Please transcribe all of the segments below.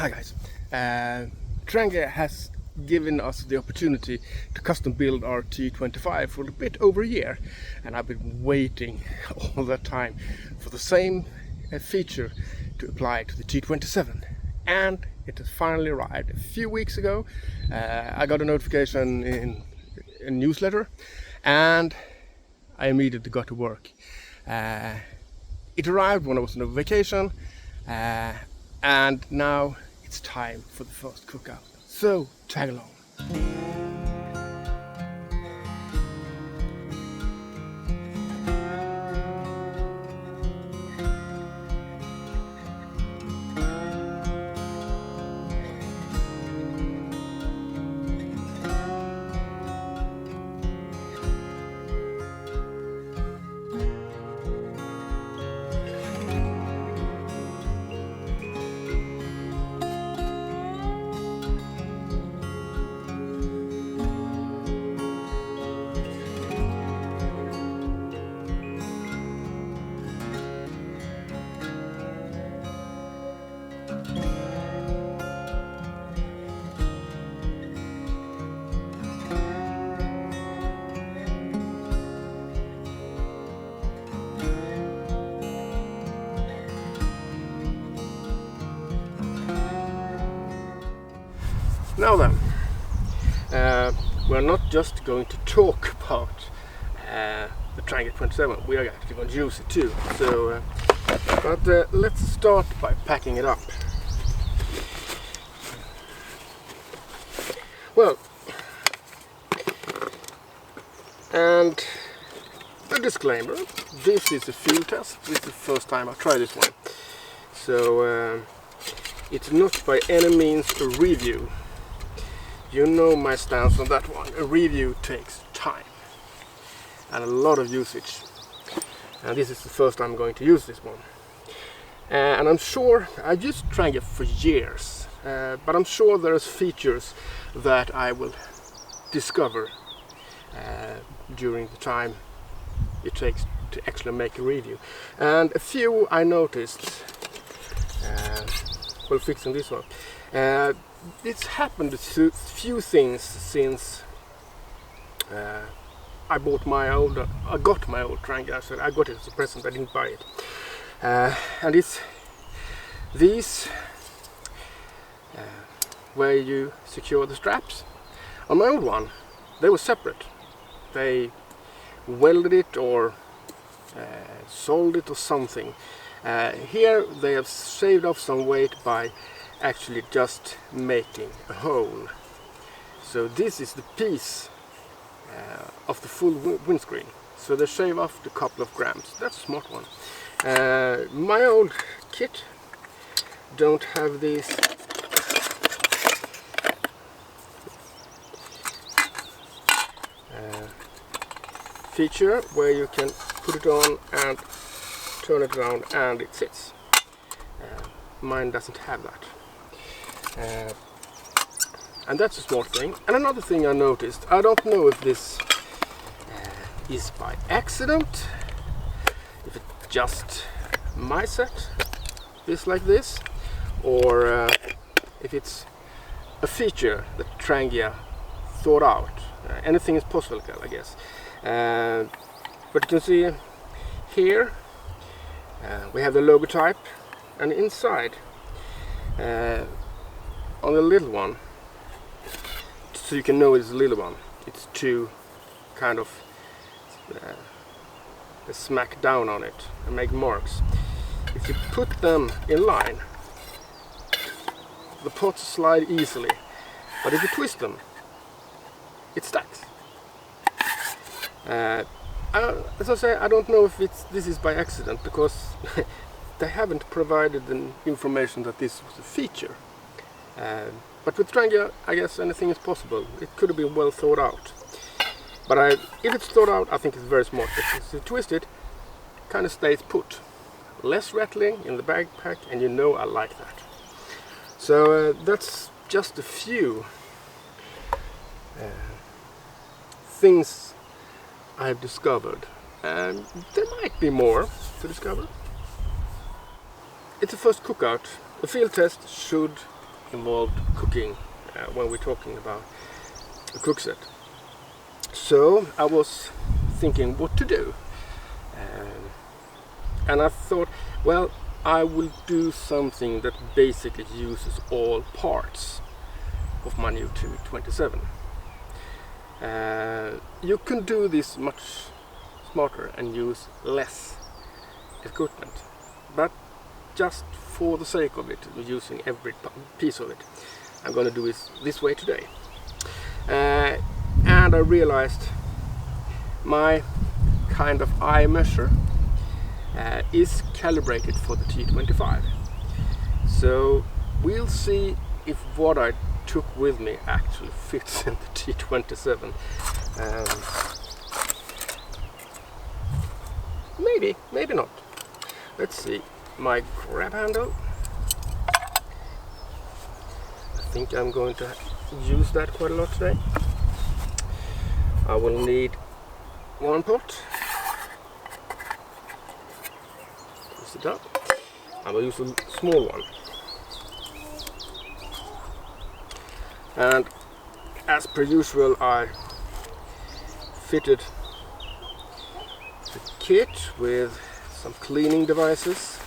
Hi guys, Trangia has given us the opportunity to custom build our T27 for a bit over a year, and I've been waiting all that time for the same feature to apply to the T27, and it has finally arrived. A few weeks ago I got a notification in a newsletter and I immediately got to work. It arrived when I was on a vacation, and now it's time for the first cookout. So tag along. Now then, we're not just going to talk about the Trangia 27, we are actually going to use it too. So, but let's start by packing it up. Well, and a disclaimer, this is a field test. This is the first time I try this one. So, it's not by any means a review. You know my stance on that one. A review takes time and a lot of usage, and this is the first time I'm going to use this one. And I'm sure I've used Trangia for years, but I'm sure there's features that I will discover during the time it takes to actually make a review. And a few I noticed while fixing this one. It's happened a few things since I got my old Trangia. So I got it as a present, I didn't buy it. And it's these where you secure the straps. On my old one, they were separate. They welded it or sold it or something. Here they have shaved off some weight by actually just making a hole. So this is the piece of the full windscreen. So they shave off a couple of grams. That's a smart one. My old kit don't have this feature where you can put it on and turn it around and it sits. Mine doesn't have that. And that's a smart thing. And another thing I noticed, I don't know if this is by accident, if it's just my set, this like this, or if it's a feature that Trangia thought out. Anything is possible, I guess. But you can see here we have the logo type, and inside on the little one, so you can know it's a little one, it's two kind of smack down on it and make marks. If you put them in line, the pots slide easily, but if you twist them, it stacks. As I say, I don't know if this is by accident, because they haven't provided the information that this was a feature. But with Trangia, I guess anything is possible. It could have been well thought out. But if it's thought out, I think it's very smart. Because if you twist it, it kind of stays put. Less rattling in the backpack, and you know I like that. So that's just a few things I've discovered. And there might be more to discover. It's a first cookout. A field test should involved cooking when we're talking about a cook set. So I was thinking what to do, and I thought, well, I will do something that basically uses all parts of my new T27. You can do this much smarter and use less equipment, but just for the sake of it, using every piece of it, I'm going to do it this way today. And I realized my kind of eye measure is calibrated for the T25. So we'll see if what I took with me actually fits in the T27. Maybe not. Let's see. My grab handle. I think I'm going to use that quite a lot today. I will need one pot. Twist it up. I will use a small one. And as per usual, I fitted the kit with some cleaning devices.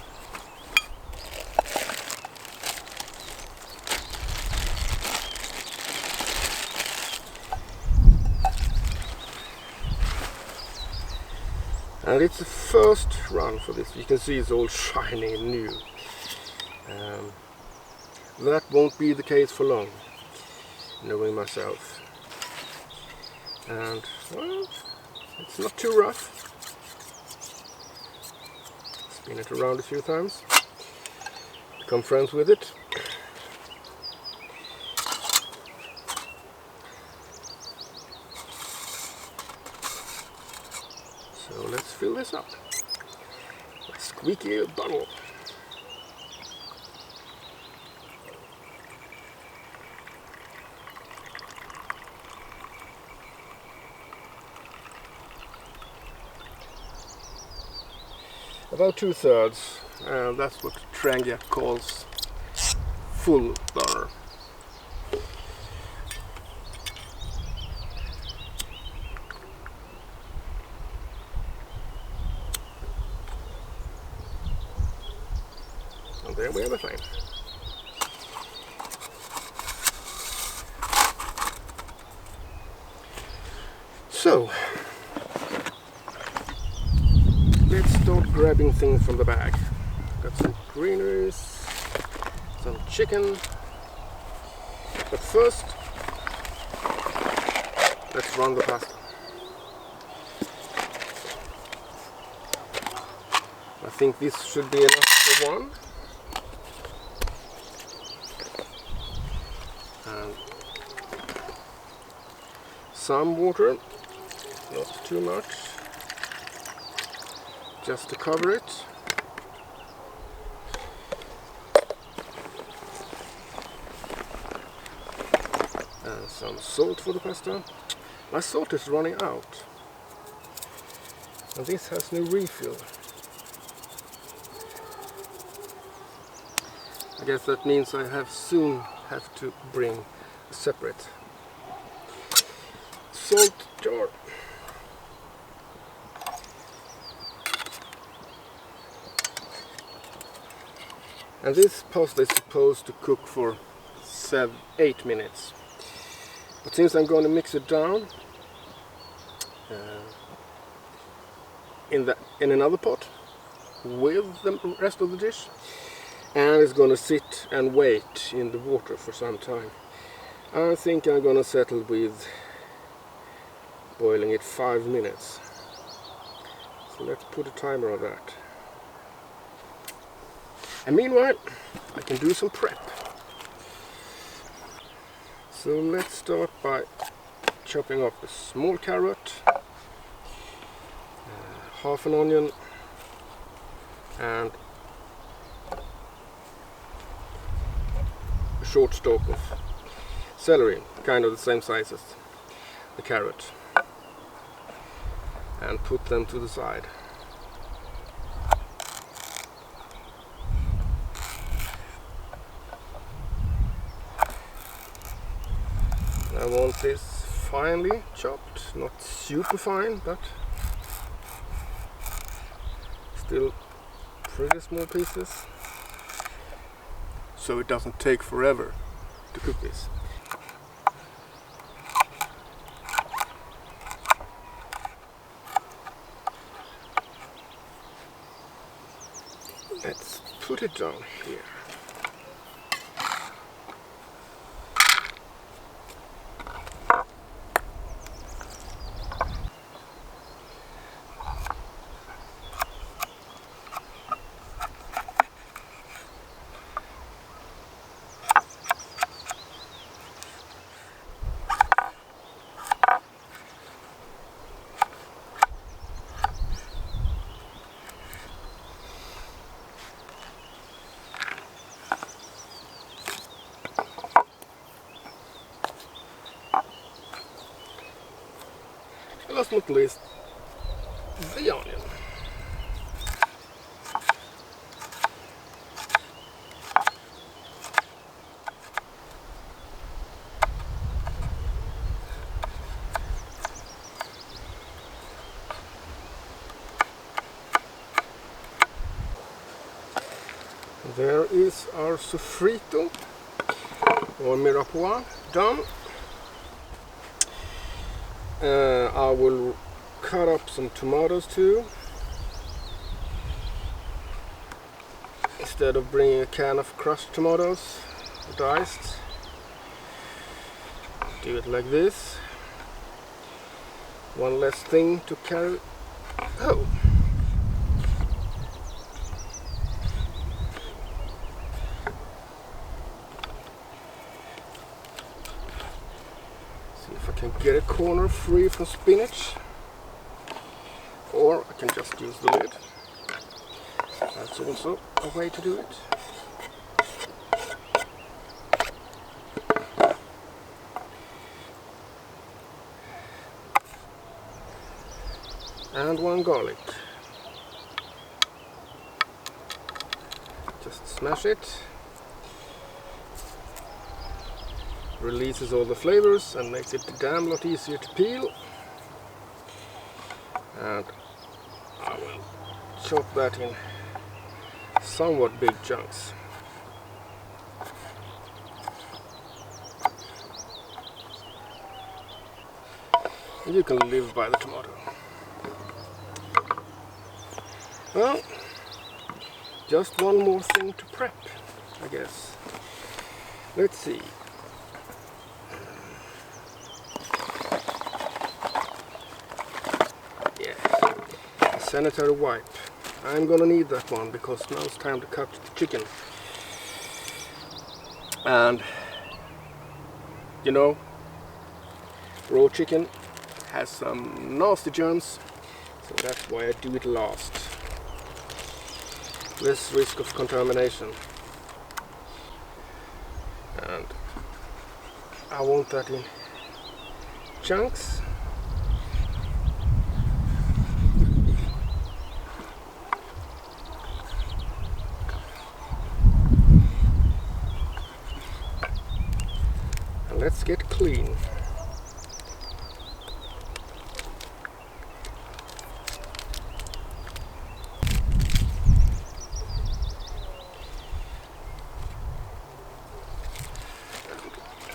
And it's the first run for this. You can see it's all shiny and new. That won't be the case for long, knowing myself. And well, it's not too rough. Spin it around a few times. Become friends with it. So let's fill this up. A squeaky bottle. About 2/3, that's what Trangia calls full burner. And there we have a flame. So, let's start grabbing things from the bag. Got some greeneries, some chicken. But first, let's run the pasta. I think this should be enough for one. And some water, not too much. Just to cover it. And some salt for the pasta. My salt is running out. And this has no refill. I guess that means I soon have to bring a separate salt jar. And this pasta is supposed to cook for 8 minutes. But since I'm going to mix it down in another pot with the rest of the dish, and it's going to sit and wait in the water for some time, I think I'm going to settle with boiling it 5 minutes. So let's put a timer on that. And meanwhile, I can do some prep. So let's start by chopping up a small carrot, half an onion, and a short stalk of celery, kind of the same size as the carrot, and put them to the side. want this finely chopped, not super fine, but still pretty small pieces, so it doesn't take forever to cook this. Let's put it down here. Last but not least, the onion. There is our sofrito or mirepoix done. I will cut up some tomatoes too, instead of bringing a can of crushed tomatoes, diced. Do it like this. One less thing to carry. Oh! See if I can get a corner free from spinach. Or I can just use the lid. That's also a way to do it. And one garlic. Just smash it. Releases all the flavors and makes it a damn lot easier to peel. And I will chop that in somewhat big chunks. You can live by the tomato. Well, just one more thing to prep, I guess. Let's see. Sanitary wipe. I'm gonna need that one because now it's time to cut the chicken. And you know, raw chicken has some nasty germs, so that's why I do it last. Less risk of contamination. And I want that in chunks. Let's get clean.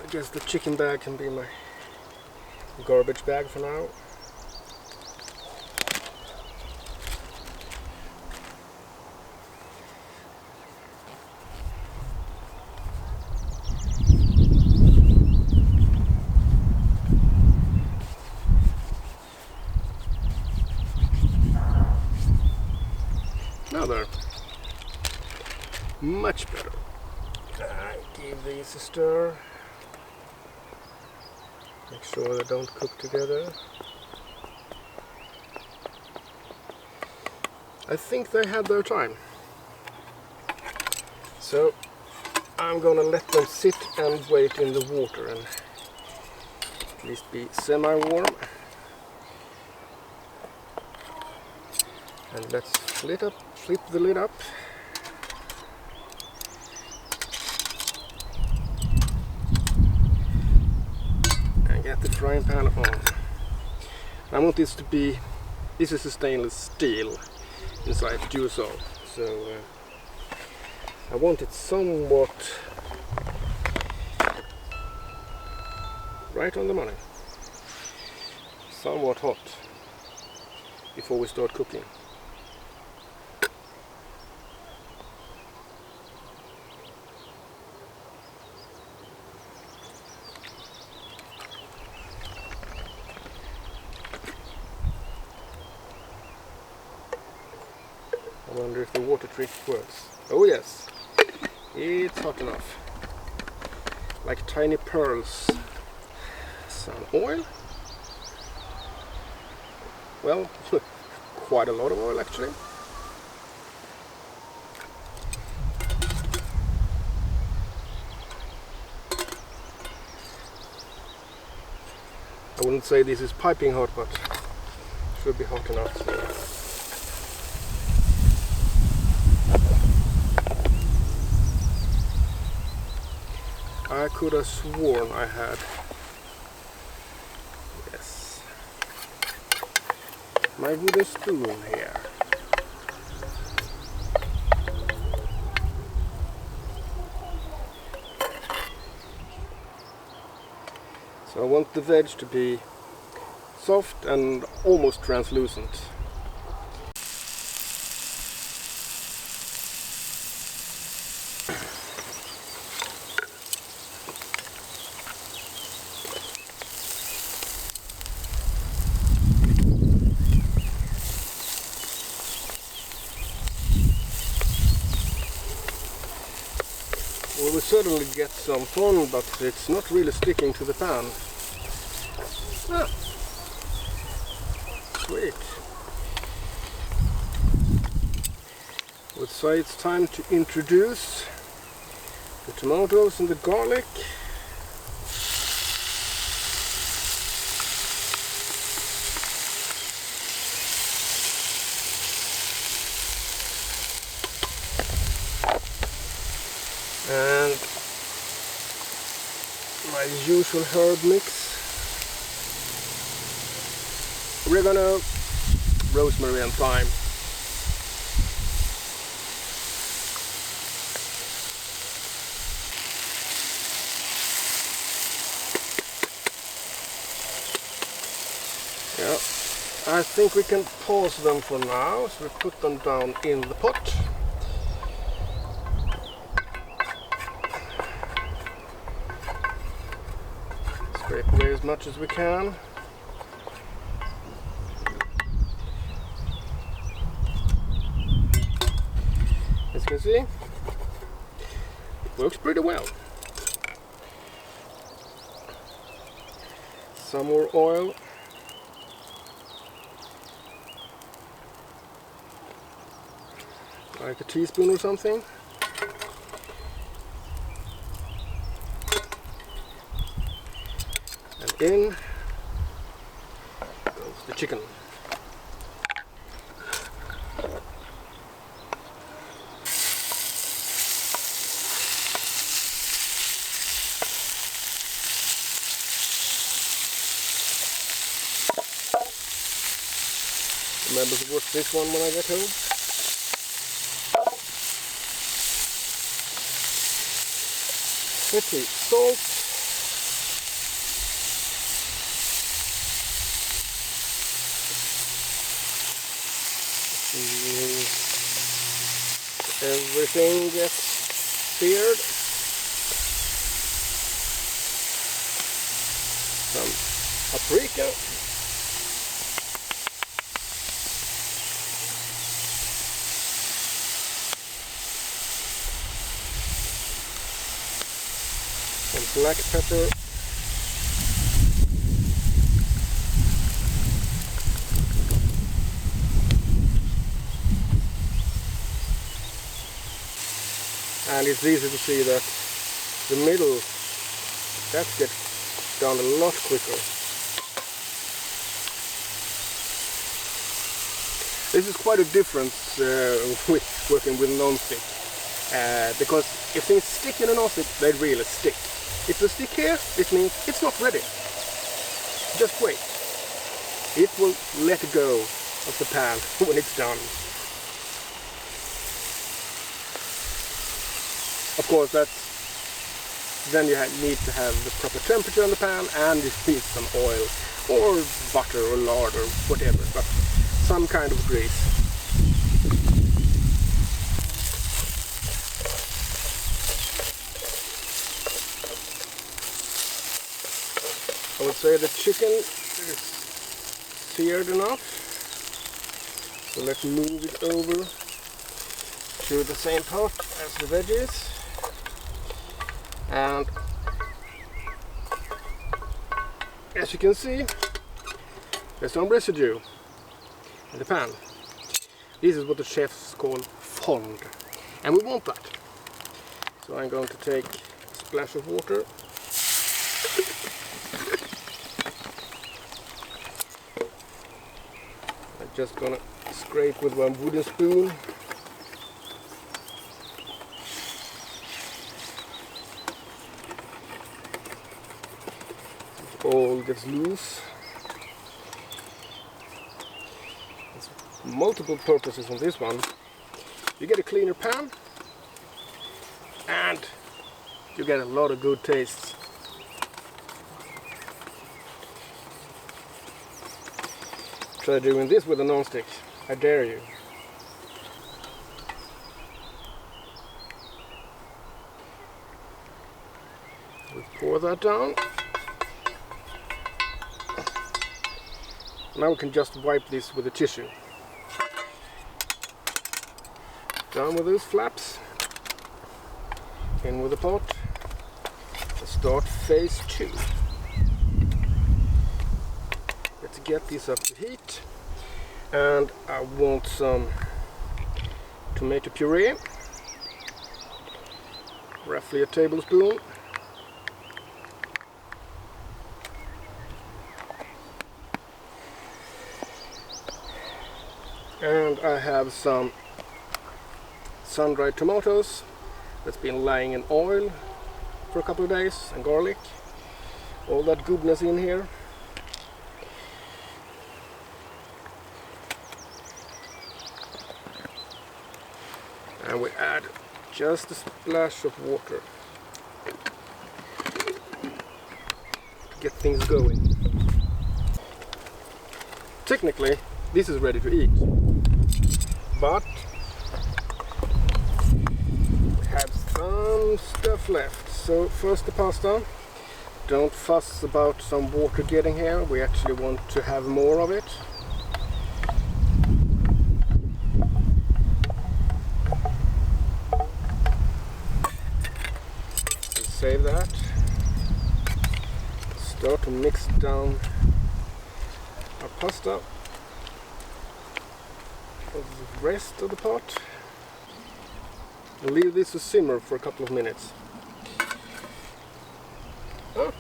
I guess the chicken bag can be my garbage bag for now. Now they're much better. Give these a stir. Make sure they don't cook together. I think they had their time. So I'm gonna let them sit and wait in the water and at least be semi-warm. And let's flip the lid up. the frying pan on. I want this to be, this is a stainless steel inside Duosall, so I want it somewhat right on the money, somewhat hot before we start cooking. I wonder if the water trick works. Oh yes, it's hot enough. Like tiny pearls. Some oil. Well, quite a lot of oil actually. I wouldn't say this is piping hot, but should be hot enough. I could have sworn I had, yes, my wooden spoon here. So I want the veg to be soft and almost translucent. We will certainly get some fun, but it's not really sticking to the pan. Ah, sweet. Would say it's time to introduce the tomatoes and the garlic. And my usual herb mix. Oregano, rosemary and thyme. Yeah, I think we can pause them for now, so we put them down in the pot. Scrape away as much as we can. As you can see, it works pretty well. Some more oil. Like a teaspoon or something. And in goes the chicken. Remember to watch this one when I get home. Let's see, salt. Everything gets seared. Some paprika. Some black pepper. And it's easy to see that the middle, that gets done a lot quicker. This is quite a difference with working with non-stick, because if things stick in a non-stick, they really stick. If they stick here, it means it's not ready. just wait. It will let go of the pan when it's done. Of course, then you need to have the proper temperature on the pan, and you need some oil or butter or lard or whatever, but some kind of grease. I would say the chicken is seared enough, so let's move it over to the same pot as the veggies. And as you can see, there's some residue in the pan. This is what the chefs call fond, and we want that. So I'm going to take a splash of water. I'm just gonna scrape with one wooden spoon. All gets loose. There's multiple purposes on this one. You get a cleaner pan, and you get a lot of good tastes. Try doing this with a non-stick, I dare you. Let's pour that down. Now we can just wipe this with a tissue. Down with those flaps. In with the pot. Let's start phase 2. Let's get this up to heat. And I want some tomato puree. Roughly a tablespoon. And I have some sun-dried tomatoes that's been lying in oil for a couple of days, and garlic. All that goodness in here. And we add just a splash of water to get things going. Technically, this is ready to eat. But we have some stuff left. So first the pasta. Don't fuss about some water getting here. We actually want to have more of it. So save that. Start to mix down our pasta. The rest of the pot, and leave this to simmer for a couple of minutes. A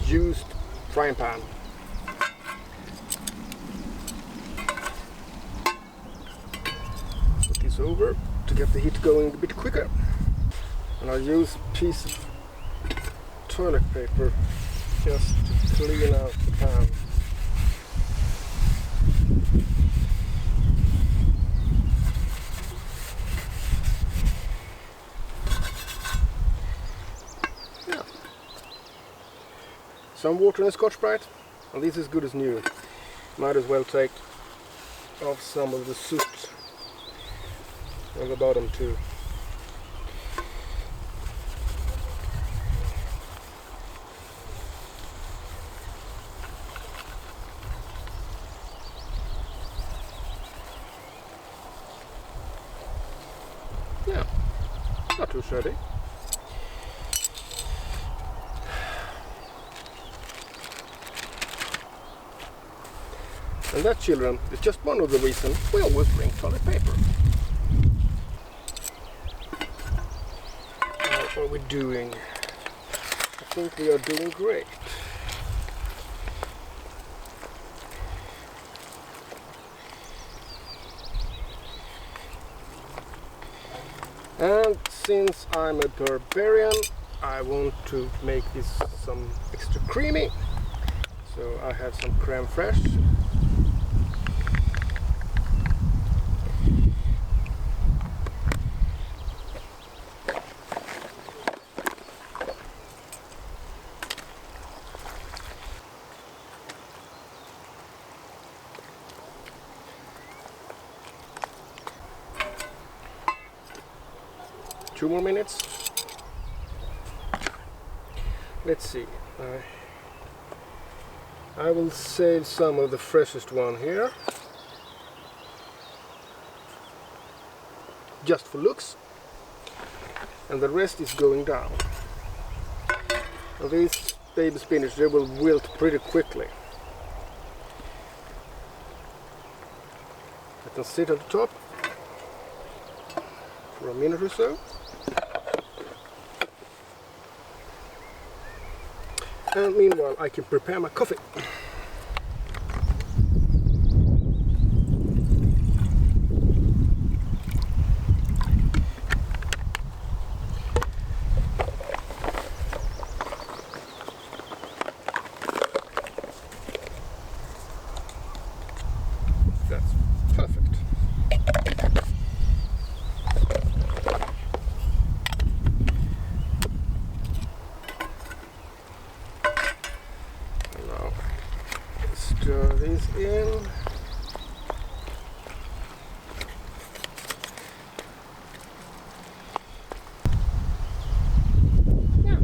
used frying pan. Put this over to get the heat going a bit quicker, and I'll use a piece of toilet paper just to clean out the pan. Some water and Scotch-Brite, and this is good as new. Might as well take off some of the soot on the bottom too. Yeah, not too shabby. And that, children, is just one of the reasons we always bring toilet paper. How are we doing? I think we are doing great. And since I'm a barbarian, I want to make this some extra creamy, so I have some creme fraiche. Two more minutes. Let's see. I will save some of the freshest one here, just for looks, and the rest is going down. Now these baby spinach, they will wilt pretty quickly. I can sit at the top for a minute or so. And meanwhile I can prepare my coffee. That's perfect. Stir these in. Yeah,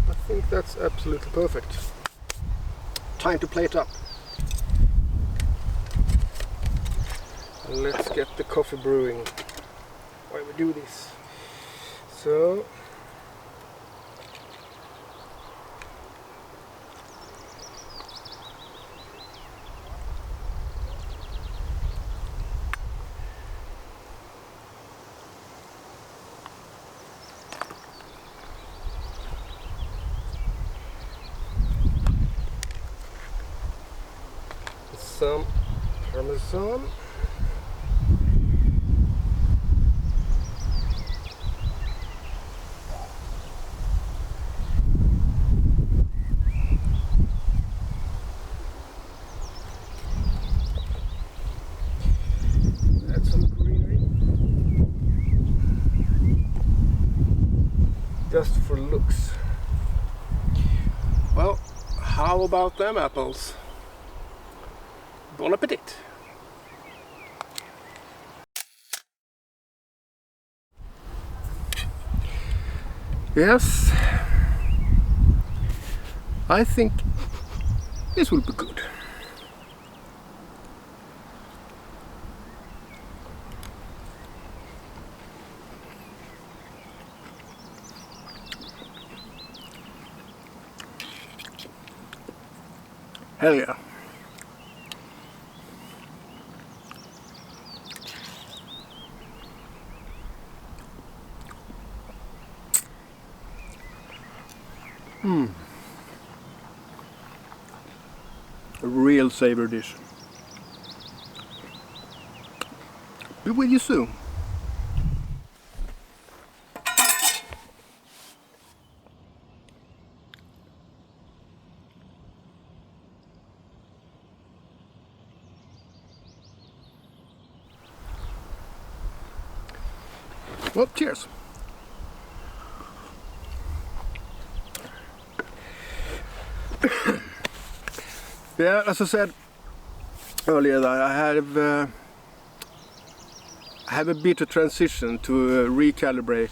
I think that's absolutely perfect. Time to plate up. And let's get the coffee brewing while we do this. So some Parmesan. Add some greenery. Just for looks. Well, how about them apples? Bon appetit! Yes, I think this will be good. Hell yeah! A real savor dish. Be with you soon. Well, cheers. Yeah, as I said earlier, that I have a bit of transition to recalibrate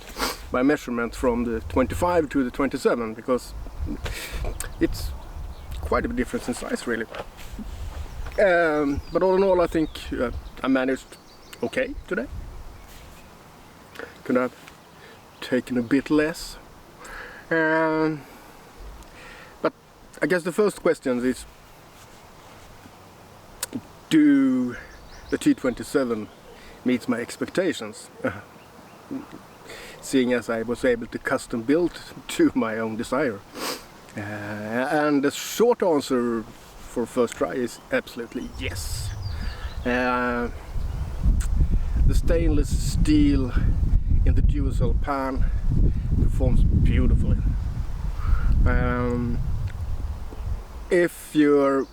my measurement from the 25 to the 27, because it's quite a difference in size, really. But all in all, I think I managed okay today. Could have taken a bit less. But I guess the first question is, do the T27 meet my expectations? Seeing as I was able to custom build to my own desire. And the short answer for first try is absolutely yes. The stainless steel in the Duosall pan performs beautifully. If you're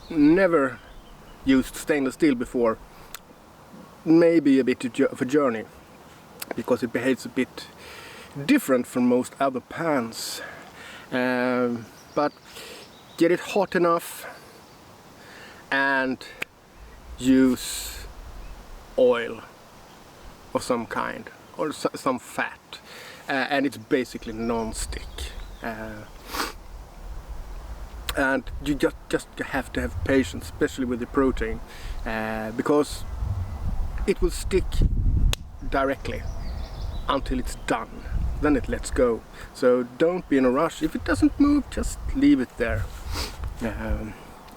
never used stainless steel before, maybe a bit of a journey, because it behaves a bit different from most other pans. But get it hot enough and use oil of some kind, or some fat, and it's basically non-stick. And you just have to have patience, especially with the protein, because it will stick directly until it's done. Then it lets go. So don't be in a rush. If it doesn't move, just leave it there.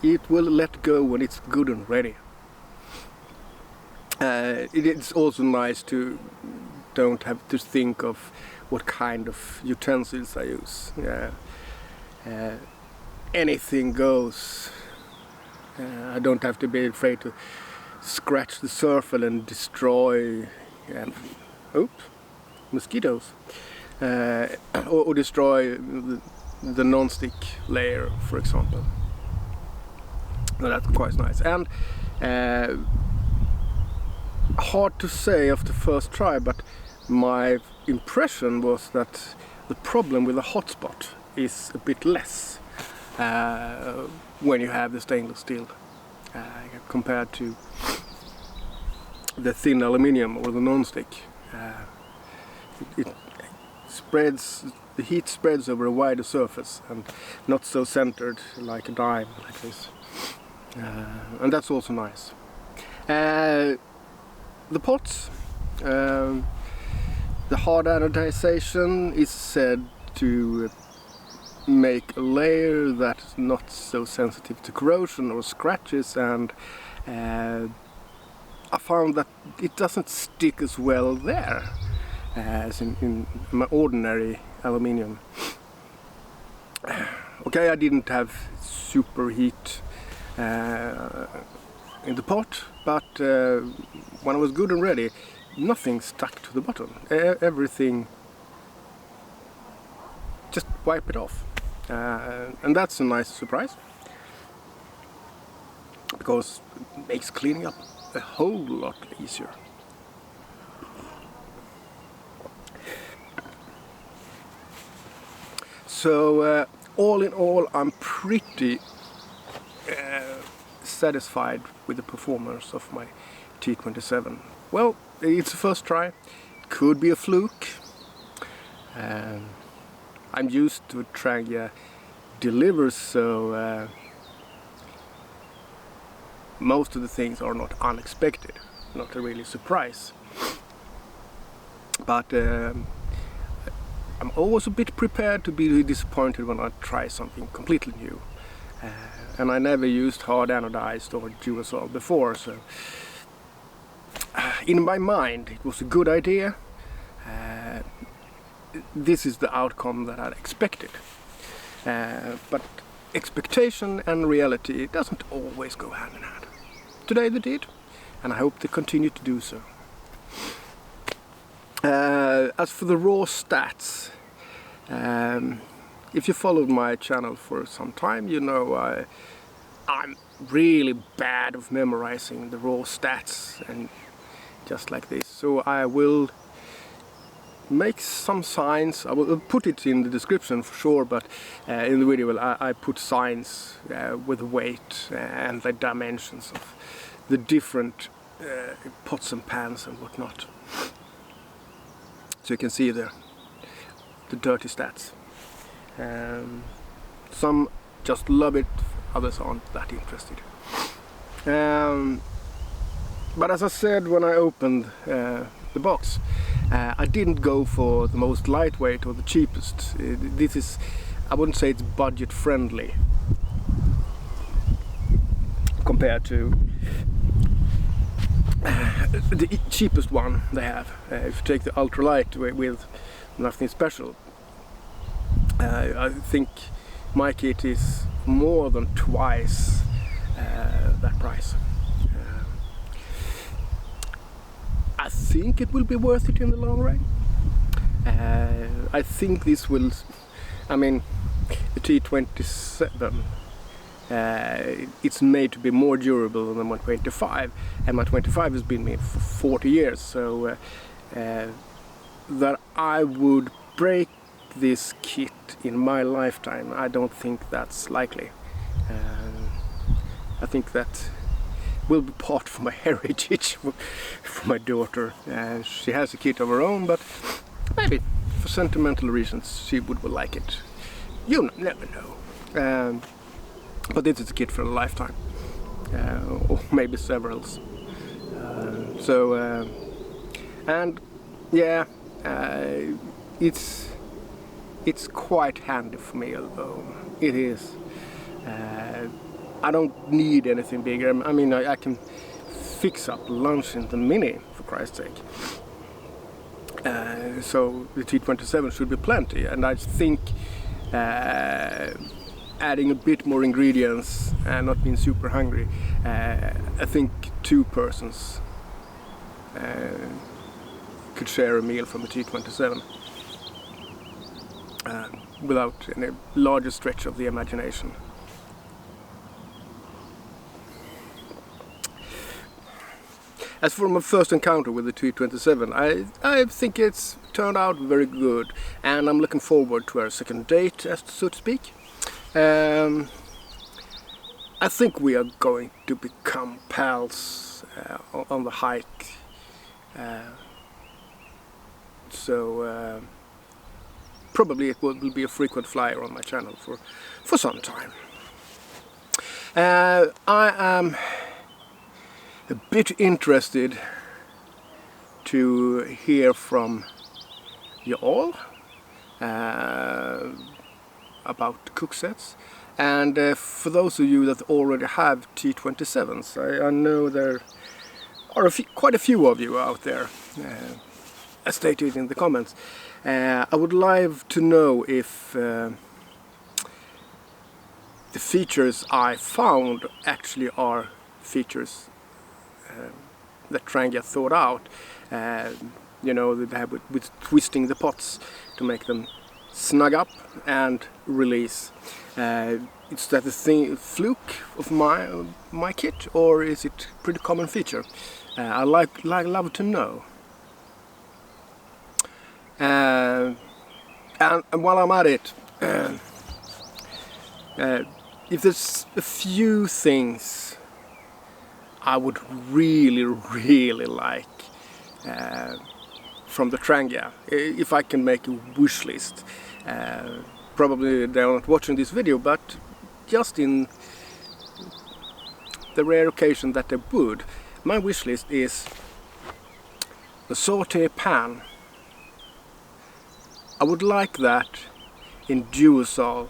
It will let go when it's good and ready. It's also nice to don't have to think of what kind of utensils I use. Anything goes. I don't have to be afraid to scratch the surface and destroy mosquitoes, or destroy the non-stick layer, for example. Well, that's quite nice. And hard to say after first try, but my impression was that the problem with the hotspot is a bit less when you have the stainless steel compared to the thin aluminium or the non-stick. It spreads, the heat spreads over a wider surface and not so centered like a dime like this, and that's also nice. The pots, the hard anodization is said to make a layer that's not so sensitive to corrosion or scratches, and I found that it doesn't stick as well there as in my ordinary aluminium. Okay, I didn't have super heat in the pot, but when I was good and ready, nothing stuck to the bottom. Everything just wipe it off, and that's a nice surprise, because it makes cleaning up a whole lot easier. So all in all, I'm pretty satisfied with the performance of my T27. Well, it's the first try. It could be a fluke. I'm used to Trangia delivers, so most of the things are not unexpected, not a really surprise. But I'm always a bit prepared to be disappointed when I try something completely new. And I never used hard anodized or Duosall before, so in my mind it was a good idea. This is the outcome that I expected. But expectation and reality doesn't always go hand in hand. Today they did, and I hope they continue to do so. As for the raw stats, if you followed my channel for some time, you know I'm really bad of memorizing the raw stats and just like this. So I will make some signs. I will put it in the description for sure, but in the video I put signs with weight and the dimensions of the different pots and pans and whatnot. So you can see the dirty stats. Some just love it, others aren't that interested. But as I said when I opened the box, I didn't go for the most lightweight or the cheapest. This is, I wouldn't say it's budget friendly compared to the cheapest one they have. If you take the ultralight with nothing special, I think my kit is more than twice that price. I think it will be worth it in the long run. I think this will, I mean, the T27, it's made to be more durable than my 25, and my 25 has been made for 40 years, so that I would break this kit in my lifetime, I don't think that's likely. I think that will be part of my heritage for my daughter. She has a kit of her own, but maybe for sentimental reasons she would like it. You never know. But this is a kit for a lifetime, or maybe several. And yeah, it's quite handy for me, although it is. I don't need anything bigger. I mean, I can fix up lunch in the Mini, for Christ's sake. So the T27 should be plenty, and I think adding a bit more ingredients and not being super hungry, I think 2 persons could share a meal from the T27 without any larger stretch of the imagination. As for my first encounter with the T27, I think it's turned out very good, and I'm looking forward to our second date, so to speak. I think we are going to become pals on the hike, so probably it will be a frequent flyer on my channel for some time. I am a bit interested to hear from you all about cook sets, and for those of you that already have T27s, I know there are quite a few of you out there, as stated in the comments. I would like to know if the features I found actually are features that Trangia thought out. You know, they have with twisting the pots to make them snug up and release. Is that a fluke of my kit, or is it a pretty common feature? I love to know. And while I'm at it, if there's a few things I would really like from the Trangia, if I can make a wish list. Probably they're not watching this video, but just in the rare occasion that they would, my wish list is the saute pan. I would like that in Duosall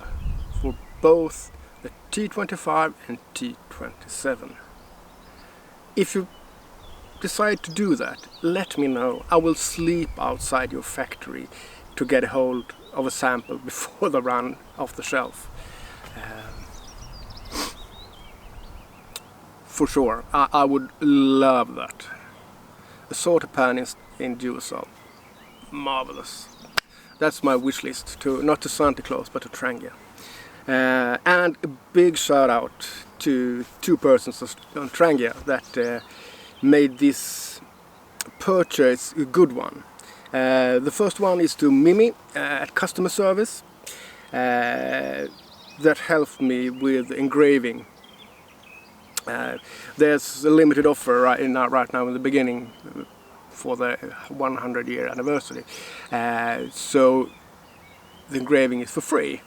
for both the T25 and T27. If you decide to do that, let me know. I will sleep outside your factory to get a hold of a sample before they run off the shelf. For sure, I would love that. A saute pan in Duosall, marvelous. That's my wish list, not to Santa Claus but to Trangia. And a big shout out to 2 persons on Trangia that made this purchase a good one. The first one is to Mimi at customer service, that helped me with engraving. There's a limited offer right now in the beginning for the 100-year anniversary, so the engraving is for free.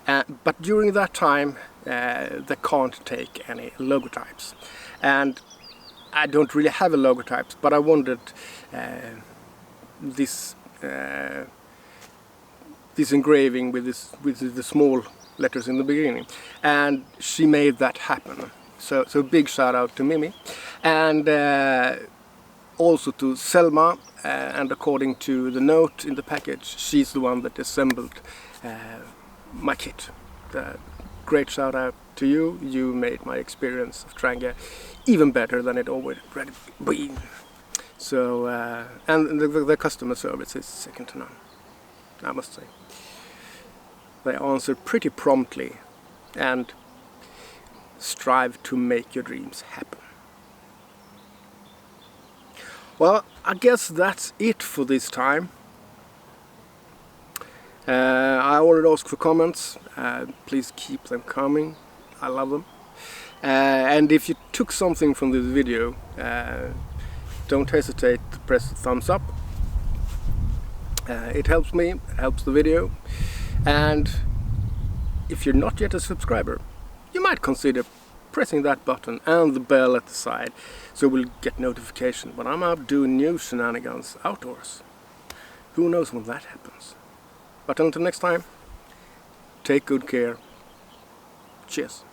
But during that time they can't take any logotypes, and I don't really have a logotypes, but I wanted this engraving with the small letters in the beginning, and she made that happen. So big shout out to Mimi, and also to Selma, and according to the note in the package, she's the one that assembled my kit. Great shout out to you. You made my experience of Trangia even better than it already been. So and the customer service is second to none. I must say. They answer pretty promptly and strive to make your dreams happen. Well, I guess that's it for this time. I already asked for comments. Please keep them coming. I love them. And if you took something from this video, don't hesitate to press the thumbs up. It helps me, it helps the video. And if you're not yet a subscriber, you might consider pressing that button and the bell at the side, so we'll get notification when I'm out doing new shenanigans outdoors. Who knows when that happens? But until next time, take good care. Cheers.